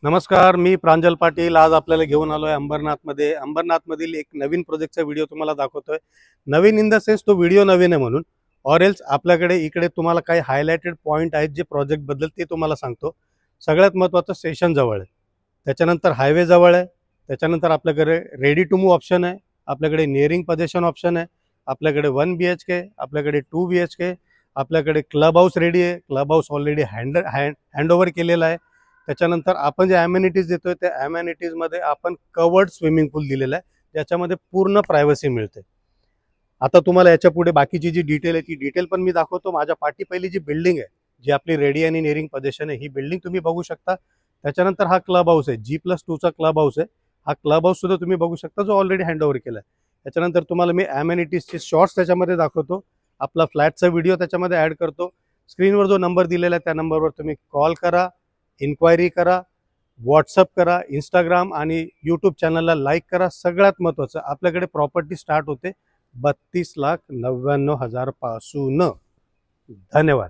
नमस्कार, मी प्रांजल पाटील। आज आपल्याला घेऊन आलोय अंबरनाथमध्ये। अंबरनाथमधील एक नवीन प्रोजेक्टचा व्हिडिओ तुम्हाला दाखवतोय। नवीन इन द सेन्स तो व्हिडिओ नवीन आहे म्हणून, ऑर एल्स आपल्याकडे इकडे तुम्हाला काही हायलाइटेड पॉईंट आहेत जे प्रोजेक्ट बद्दल ते तुम्हाला सांगतो। सगळ्यात महत्त्वाचं स्टेशन जवळ आहे, त्याच्यानंतर हायवे जवळ आहे, त्याच्यानंतर आपल्याकडे रेडी टू मूव्ह ऑप्शन आहे, आपल्याकडे नियरिंग पोझिशन ऑप्शन आहे, आपल्याकडे 1 BHK, आपल्याकडे 2 BHK, आपल्याकडे क्लब हाऊस रेडी आहे। क्लब हाऊस ऑलरेडी हँडओव्हर केलेला आहे। त्याच्यानंतर आपण जे ॲम्युनिटीज देतोय त्या ॲम्युनिटीजमध्ये आपण कवर्ड स्विमिंग पूल दिलेला आहे, ज्याच्यामध्ये पूर्ण प्रायव्हसी मिळते। आता तुम्हाला याच्या पुढे बाकीची जी डिटेल आहे ती डिटेल पण मी दाखवतो। माझ्या पाठी पहिली जी बिल्डिंग आहे, जी आपली रेडी आणि नियरिंग पोझिशन आहे, ही बिल्डिंग तुम्ही बघू शकता। त्याच्यानंतर हा क्लब हाऊस आहे, G+2चा क्लब हाऊस आहे। हा क्लब हाऊस सुद्धा तुम्ही बघू शकता, जो ऑलरेडी हँडओव्हर केला आहे। त्याच्यानंतर तुम्हाला मी ॲम्युनिटीजचे शॉर्ट्स त्याच्यामध्ये दाखवतो, आपला फ्लॅटचा व्हिडिओ त्याच्यामध्ये ॲड करतो। स्क्रीनवर जो नंबर दिलेला आहे त्या नंबरवर तुम्ही कॉल करा, इन्क्वायरी करा, व्हॉट्सअप करा, इंस्टाग्राम आणि यूट्यूब चॅनलला लाईक करा। सगळ्यात महत्त्वाचं, आपल्याकडे प्रॉपर्टी स्टार्ट होते 32,99,000 पासून। धन्यवाद।